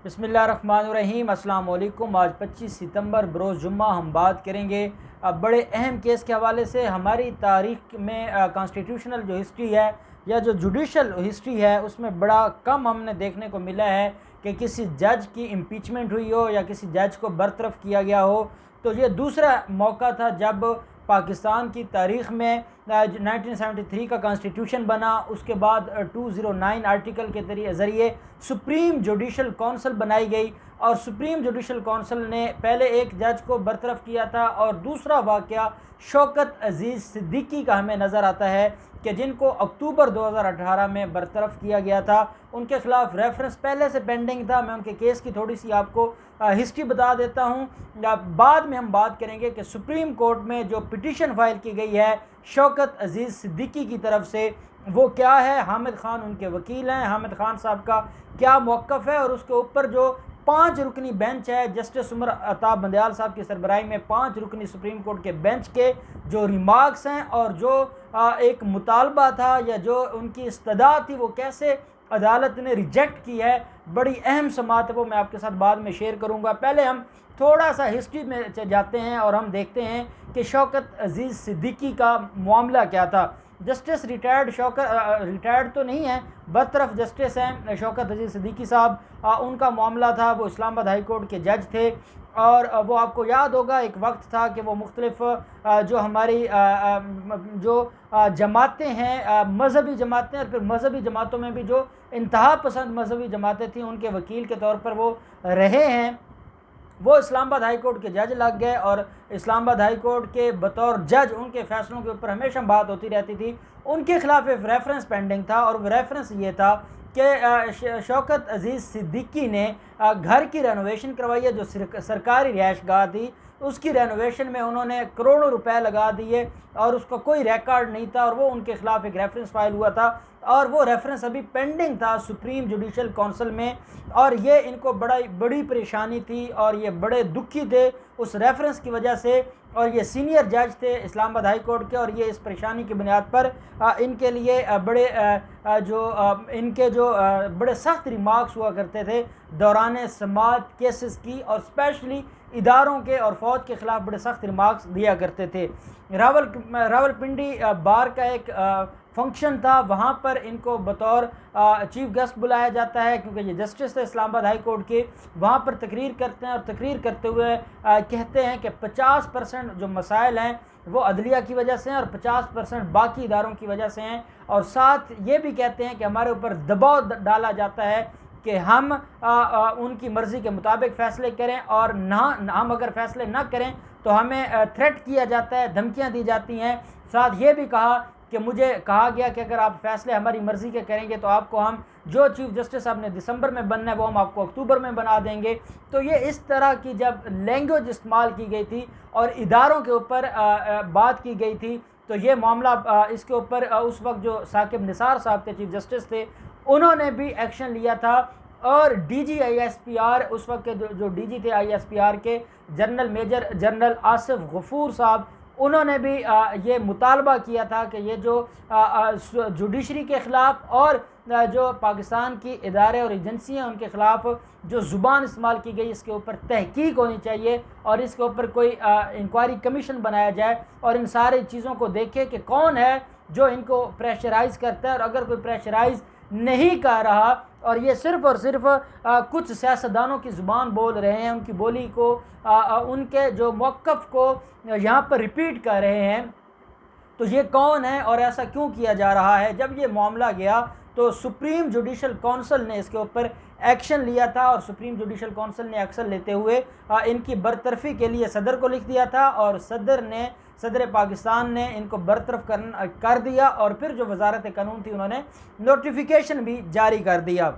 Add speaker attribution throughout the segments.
Speaker 1: बिस्मिल्लाहिर्रहमानिर्रहीम। अस्सलाम वालेकुम। आज 25 सितंबर बरोज़ जुम्मा हम बात करेंगे बड़े अहम केस के हवाले से। हमारी तारीख़ में कॉन्स्टिट्यूशनल जो हिस्ट्री है या जो जुडिशल हिस्ट्री है उसमें बड़ा कम हमने देखने को मिला है कि किसी जज की इम्पीचमेंट हुई हो या किसी जज को बरतरफ किया गया हो। तो ये दूसरा मौका था जब पाकिस्तान की तारीख़ में 1973 का कॉन्स्टिट्यूशन बना, उसके बाद 209 आर्टिकल के ज़रिए सुप्रीम जुडिशल कौंसिल बनाई गई और सुप्रीम जुडिशल कौंसिल ने पहले एक जज को बरतरफ किया था। और दूसरा वाक़या शौकत अज़ीज़ सिद्दीकी का हमें नज़र आता है कि जिनको अक्टूबर 2018 में बरतरफ किया गया था। उनके ख़िलाफ़ रेफरेंस पहले से पेंडिंग था। मैं उनके केस की थोड़ी सी आपको हिस्ट्री बता देता हूँ। बाद में हम बात करेंगे कि सुप्रीम कोर्ट में जो पिटीशन फ़ाइल की गई है शौकत अज़ीज़ सिद्दीकी की तरफ से वो क्या है, हामिद ख़ान उनके वकील हैं, हामिद ख़ान साहब का क्या मौक़िफ़ है और उसके ऊपर जो 5 रुकनी बेंच है जस्टिस उमर अता बंदयाल साहब की सरबराही में 5 रुकनी सुप्रीम कोर्ट के बेंच के जो रिमार्क्स हैं और जो एक मुतालबा था या जो उनकी इस्तदा थी वो कैसे अदालत ने रिजेक्ट की है, बड़ी अहम समात है, वो मैं आपके साथ बाद में शेयर करूँगा। पहले हम थोड़ा सा हिस्ट्री में जाते हैं और हम देखते हैं कि शौकत अज़ीज़ सिद्दीकी का मामला क्या था। जस्टिस रिटायर्ड तो नहीं है, बरतरफ जस्टिस हैं शौकत अज़ीज़ सिद्दीकी साहब। उनका मामला था, वो इस्लामाबाद हाई कोर्ट के जज थे और वो आपको याद होगा एक वक्त था कि वो मुख्तलिफ जो हमारी जो जमातें हैं, मज़हबी जमातें और फिर मज़हबी जमातों में भी जो इंतहा पसंद मज़हबी जमातें थीं उनके वकील के तौर पर वो रहे हैं। वो इस्लामाबाद हाई कोर्ट के जज लग गए और इस्लामाबाद हाई कोर्ट के बतौर जज उनके फ़ैसलों के ऊपर हमेशा बात होती रहती थी। उनके ख़िलाफ़ एक रेफरेंस पेंडिंग था और वो रेफरेंस ये था कि शौकत अज़ीज़ सिद्दीकी ने घर की रेनोवेशन करवाई है, जो सरकारी रिहाइशगाह थी उसकी रेनोवेशन में उन्होंने करोड़ों रुपए लगा दिए और उसका कोई रिकॉर्ड नहीं था और वो उनके ख़िलाफ़ एक रेफरेंस फाइल हुआ था और वो रेफरेंस अभी पेंडिंग था सुप्रीम जुडिशल कौंसिल में। और ये इनको बड़ी परेशानी थी और ये बड़े दुखी थे उस रेफरेंस की वजह से। और ये सीनियर जज थे इस्लामाबाद हाई कोर्ट के और ये इस परेशानी की बुनियाद पर इनके लिए इनके जो बड़े सख्त रिमार्क्स हुआ करते थे दौरान समात केसेस की, और स्पेशली इदारों के और फ़ौज के ख़िलाफ़ बड़े सख्त रिमार्क्स दिया करते थे। रावलपिंडी बार का एक फंक्शन था, वहाँ पर इनको बतौर चीफ गेस्ट बुलाया जाता है क्योंकि ये जस्टिस है इस्लामाबाद हाई कोर्ट के। वहाँ पर तकरीर करते हैं और तकरीर करते हुए कहते हैं कि 50% जो मसाइल हैं वो अदलिया की वजह से हैं और 50% बाकी इदारों की वजह से हैं। और साथ ये भी कहते हैं कि हमारे ऊपर दबाव डाला जाता है कि हम उनकी मर्ज़ी के मुताबिक फ़ैसले करें और हम अगर फ़ैसले ना करें तो हमें थ्रेट किया जाता है, धमकियां दी जाती हैं। साथ ये भी कहा कि मुझे कहा गया कि अगर आप फ़ैसले हमारी मर्ज़ी के करेंगे तो आपको हम जो चीफ जस्टिस साहब ने दिसंबर में बनना है वो हम आपको अक्टूबर में बना देंगे। तो ये इस तरह की जब लैंग्वेज इस्तेमाल की गई थी और इदारों के ऊपर बात की गई थी तो ये मामला इसके ऊपर उस वक्त जो साकिब निसार साहब थे चीफ जस्टिस थे उन्होंने भी एक्शन लिया था। और डीजी आईएसपीआर उस वक्त के जो डीजी थे आईएसपीआर के मेजर जनरल आसिफ गफूर साहब, उन्होंने भी ये मुतालबा किया था कि ये जो जुडिशरी के ख़िलाफ़ और जो पाकिस्तान की इदारे और एजेंसियाँ उनके ख़िलाफ़ जो ज़ुबान इस्तेमाल की गई इसके ऊपर तहकीक होनी चाहिए और इसके ऊपर कोई इंक्वायरी कमीशन बनाया जाए और इन सारी चीज़ों को देखे कि कौन है जो इनको प्रेशराइज़ करता है और अगर कोई प्रेशराइज़ नहीं कर रहा और ये सिर्फ़ और सिर्फ कुछ सियासतदानों की ज़ुबान बोल रहे हैं, उनकी बोली को उनके जो मौक़िफ़ को यहाँ पर रिपीट कर रहे हैं, तो ये कौन है और ऐसा क्यों किया जा रहा है। जब ये मामला गया तो सुप्रीम जुडिशल कौंसिल ने इसके ऊपर एक्शन लिया था और सुप्रीम जुडिशल कौंसिल ने एक्शन लेते हुए इनकी बरतरफ़ी के लिए सदर को लिख दिया था और सदर पाकिस्तान ने इनको बरतरफ कर दिया और फिर जो वजारत कानून थी उन्होंने नोटिफिकेशन भी जारी कर दिया।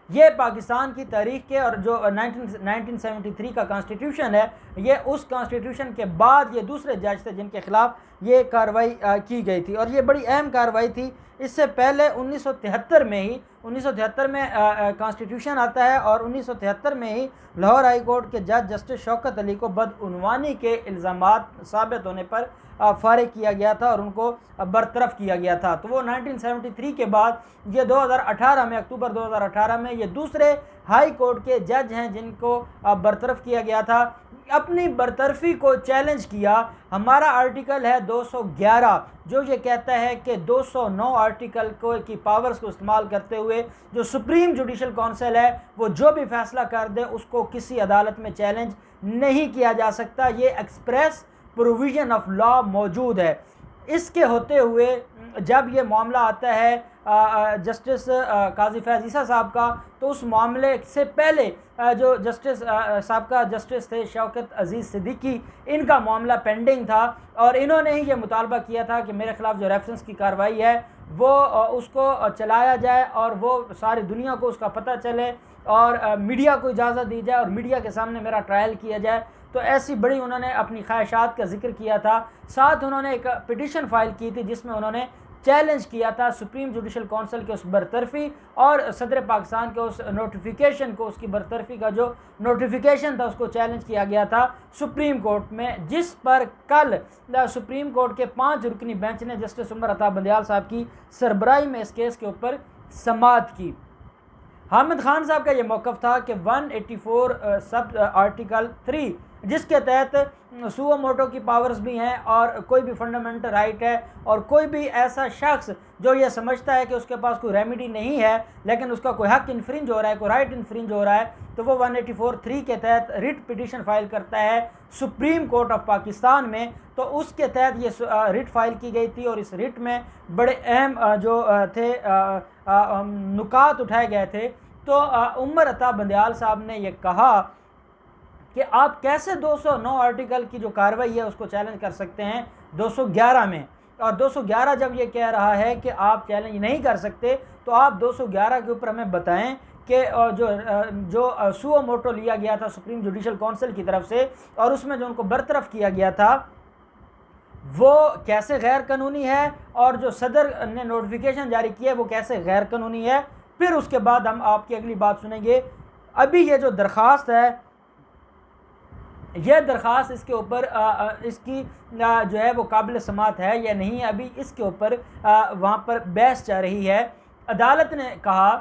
Speaker 1: ये पाकिस्तान की तारीख़ के और जो 1973 का कॉन्स्टिट्यूशन है ये उस कॉन्स्टिट्यूशन के बाद ये दूसरे जज थे जिनके ख़िलाफ़ ये कार्रवाई की गई थी और ये बड़ी अहम कार्रवाई थी। इससे पहले 1973 में कॉन्स्टिट्यूशन आता है और 1973 में ही लाहौर हाई कोर्ट के जज जस्टिस शौकत अली को बदउनवानी के इल्ज़ामात साबित होने पर फ़ारिग किया गया था और उनको बरतरफ किया गया था। तो वो 1973 के बाद ये 2018 में अक्टूबर 2018 में ये दूसरे हाई कोर्ट के जज हैं जिनको बरतरफ किया गया था, अपनी बरतरफी को चैलेंज किया। हमारा आर्टिकल है 211 जो ये कहता है कि 209 आर्टिकल को की पावर्स को इस्तेमाल करते हुए जो सुप्रीम जुडिशल काउंसिल है वो जो भी फैसला कर दे उसको किसी अदालत में चैलेंज नहीं किया जा सकता। ये एक्सप्रेस प्रोविज़न ऑफ लॉ मौजूद है। इसके होते हुए जब ये मामला आता है जस्टिस काजी फैज़ ईसा साहब का, तो उस मामले से पहले जो जस्टिस साहब जस्टिस थे शौकत अजीज़ सिद्दीकी, इनका मामला पेंडिंग था और इन्होंने ही ये मुतालबा किया था कि मेरे ख़िलाफ़ जो रेफरेंस की कार्रवाई है वो उसको चलाया जाए और वो सारी दुनिया को उसका पता चले और मीडिया को इजाज़त दी जाए और मीडिया के सामने मेरा ट्रायल किया जाए। तो ऐसी बड़ी उन्होंने अपनी ख्वाहिशात का जिक्र किया था। साथ उन्होंने एक पिटीशन फाइल की थी जिसमें उन्होंने चैलेंज किया था सुप्रीम जुडिशल काउंसिल के उस बरतरफी और सदर पाकिस्तान के उस नोटिफिकेशन को, उसकी बरतरफी का जो नोटिफिकेशन था उसको चैलेंज किया गया था सुप्रीम कोर्ट में, जिस पर कल सुप्रीम कोर्ट के 5 रुकनी बेंच ने जस्टिस उमर अता बंदयाल साहब की सरबराही में इस केस के ऊपर समाअत की। हामिद खान साहब का ये मौक़िफ़ था कि 184 सब आर्टिकल 3 जिसके तहत सुओ मोटो की पावर्स भी हैं और कोई भी फंडामेंटल राइट है और कोई भी ऐसा शख्स जो ये समझता है कि उसके पास कोई रेमेडी नहीं है लेकिन उसका कोई हक इन्फ्रिंज हो रहा है, कोई राइट इन्फ्रिंज हो रहा है, तो वो 184(3) के तहत रिट पिटीशन फाइल करता है सुप्रीम कोर्ट ऑफ पाकिस्तान में। तो उसके तहत ये रिट फाइल की गई थी और इस रिट में बड़े अहम जो थे नुकात उठाए गए थे। तो उमर अता बंदयाल साहब ने ये कहा कि आप कैसे 209 आर्टिकल की जो कार्रवाई है उसको चैलेंज कर सकते हैं 211 में, और 211 जब ये कह रहा है कि आप चैलेंज नहीं कर सकते तो आप 211 के ऊपर हमें बताएं कि जो सुओ मोटो लिया गया था सुप्रीम जुडिशल काउंसिल की तरफ से और उसमें जो उनको बरतरफ किया गया था वो कैसे गैर कानूनी है और जो सदर ने नोटिफिकेशन जारी किया है वो कैसे गैर कानूनी है। फिर उसके बाद हम आपकी अगली बात सुनेंगे। अभी ये जो दरख्वास्त है, यह दरख्वास्त इसके ऊपर इसकी जो है वो काबिल समाअत है या नहीं है, अभी इसके ऊपर वहाँ पर बहस चल रही है। अदालत ने कहा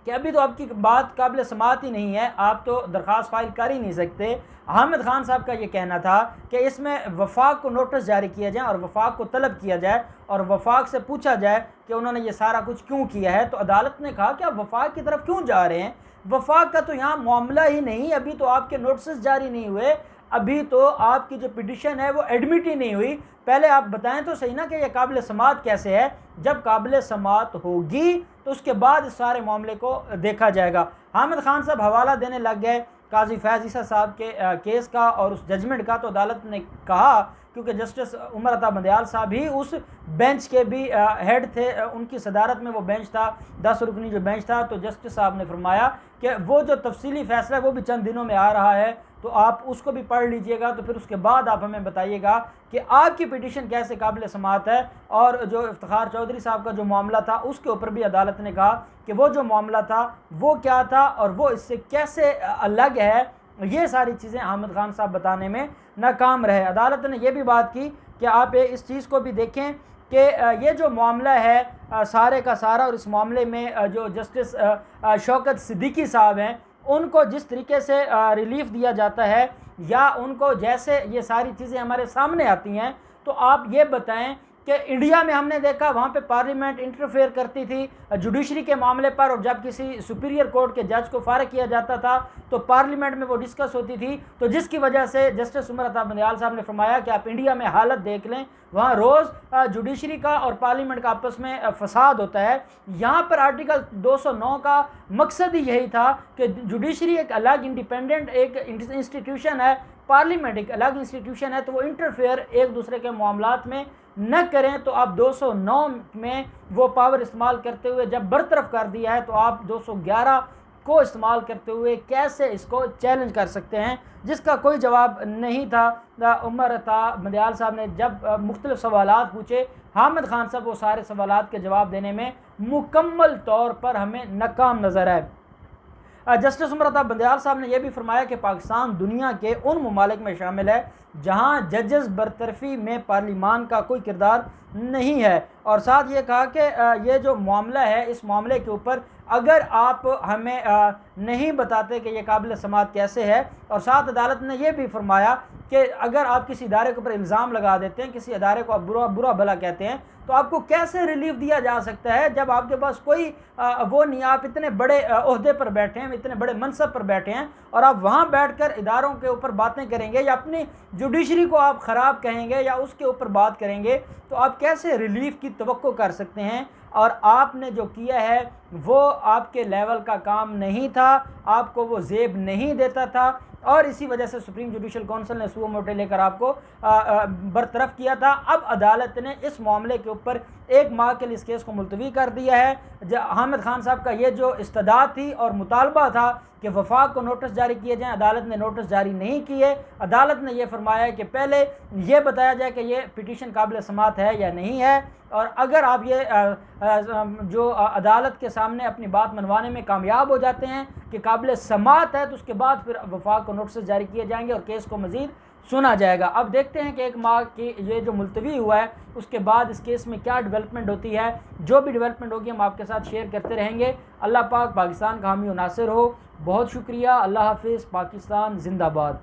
Speaker 1: कि अभी तो आपकी बात काबिल समाअत ही नहीं है, आप तो दरख्वास्त फाइल कर ही नहीं सकते। हामिद खान साहब का ये कहना था कि इसमें वफाक को नोटिस जारी किया जाए और वफाक को तलब किया जाए और वफाक से पूछा जाए कि उन्होंने ये सारा कुछ क्यों किया है। तो अदालत ने कहा कि आप वफाक की तरफ क्यों जा रहे हैं, वफाक का तो यहाँ मामला ही नहीं, अभी तो आपके नोटिस जारी नहीं हुए, अभी तो आपकी जो पिटिशन है वो एडमिट ही नहीं हुई। पहले आप बताएं तो सही ना कि ये काबिल समाअत कैसे है। जब काबिल समाअत होगी तो उसके बाद इस सारे मामले को देखा जाएगा। हामिद खान साहब हवाला देने लग गए काजी फैज़ ईसा साहब के केस का और उस जजमेंट का। तो अदालत ने कहा, क्योंकि जस्टिस उमर अता बंदयाल साहब ही उस बेंच के भी हेड थे, उनकी सदारत में वो बेंच था, 10 रुकनी जो बेंच था, तो जस्टिस साहब ने फरमाया कि वो जो तफसीली फ़ैसला है वो भी चंद दिनों में आ रहा है, तो आप उसको भी पढ़ लीजिएगा, तो फिर उसके बाद आप हमें बताइएगा कि आपकी पिटीशन कैसे काबिल समाअत है। और जो इफ्तिखार चौधरी साहब का जो मामला था उसके ऊपर भी अदालत ने कहा कि वो जो मामला था वो क्या था और वो इससे कैसे अलग है। ये सारी चीज़ें हामिद खान साहब बताने में नाकाम रहे। अदालत ने यह भी बात की कि आप इस चीज़ को भी देखें कि ये जो मामला है सारे का सारा, और इस मामले में जो जस्टिस शौकत सिद्दीकी साहब हैं उनको जिस तरीके से रिलीफ दिया जाता है या उनको जैसे ये सारी चीज़ें हमारे सामने आती हैं, तो आप ये बताएं कि इंडिया में हमने देखा वहाँ पे पार्लियामेंट इंटरफेयर करती थी जुडिशरी के मामले पर, और जब किसी सुपीरियर कोर्ट के जज को फारिग किया जाता था तो पार्लियामेंट में वो डिस्कस होती थी। तो जिसकी वजह से जस्टिस उमर अता बंदयाल साहब ने फरमाया कि आप इंडिया में हालत देख लें, वहाँ रोज़ जुडिशरी का और पार्लियामेंट का आपस में फसाद होता है। यहाँ पर आर्टिकल 209 का मकसद ही यही था कि जुडिशरी एक अलग इंडिपेंडेंट एक इंस्टीट्यूशन है, पार्लियामेंट एक अलग इंस्टीट्यूशन है, तो वो इंटरफेयर एक दूसरे के मामलात में न करें। तो आप 209 में वो पावर इस्तेमाल करते हुए जब बरतरफ कर दिया है, तो आप 211 को इस्तेमाल करते हुए कैसे इसको चैलेंज कर सकते हैं, जिसका कोई जवाब नहीं था। उमर अता बंदयाल साहब ने जब मुख्तलिफ सवालात पूछे, हामिद खान साहब वो सारे सवालात के जवाब देने में मुकम्मल तौर पर हमें नाकाम नज़र आए। जस्टिस उमर अता बंदयाल साहब ने यह भी फरमाया कि पाकिस्तान दुनिया के उन ममालिक में शामिल है जहाँ जजेस बरतरफी में पार्लिमान का कोई किरदार नहीं है, और साथ ये कहा कि ये जो मामला है, इस मामले के ऊपर अगर आप हमें नहीं बताते कि ये काबिल समाअत कैसे है, और साथ अदालत ने यह भी फरमाया कि अगर आप किसी इदारे के ऊपर इल्ज़ाम लगा देते हैं, किसी इदारे को आप बुरा भला कहते हैं, तो आपको कैसे रिलीफ दिया जा सकता है जब आपके पास कोई वो नहीं, आप इतने बड़े ओहदे पर बैठे हैं, इतने बड़े मनसब पर बैठे हैं, और आप वहाँ बैठकर इदारों के ऊपर बातें करेंगे या अपनी जुडिशरी को आप ख़राब कहेंगे या उसके ऊपर बात करेंगे, तो आप कैसे रिलीफ की तवक्को कर सकते हैं। और आपने जो किया है वो आपके लेवल का काम नहीं था, आपको वो जेब नहीं देता था, और इसी वजह से सुप्रीम जुडिशल काउंसिल ने सुओ मोटे लेकर आपको बरतरफ किया था। अब अदालत ने इस मामले के ऊपर 1 माह के लिए इस केस को मुलतवी कर दिया है। हामिद खान साहब का ये जो इस्तदा थी और मुतालबा था कि वफाक को नोटिस जारी किए जाएँ, अदालत ने नोटिस जारी नहीं किए। अदालत ने यह फरमाया कि पहले ये बताया जाए कि ये पिटीशन काबिल समाअत है या नहीं है, और अगर आप ये जो अदालत के सामने अपनी बात मनवाने में कामयाब हो जाते हैं कि काबिल समाअत है, तो उसके बाद फिर वफाक को नोटिस जारी किए जाएंगे और केस को मज़ीद सुना जाएगा। अब देखते हैं कि 1 माह की ये जो मुलतवी हुआ है उसके बाद इस केस में क्या डेवलपमेंट होती है। जो भी डेवलपमेंट होगी हम आपके साथ शेयर करते रहेंगे। अल्लाह पाक पाकिस्तान का हामी व नासिर हो। बहुत शुक्रिया। अल्लाह हाफिज़। पाकिस्तान जिंदाबाद।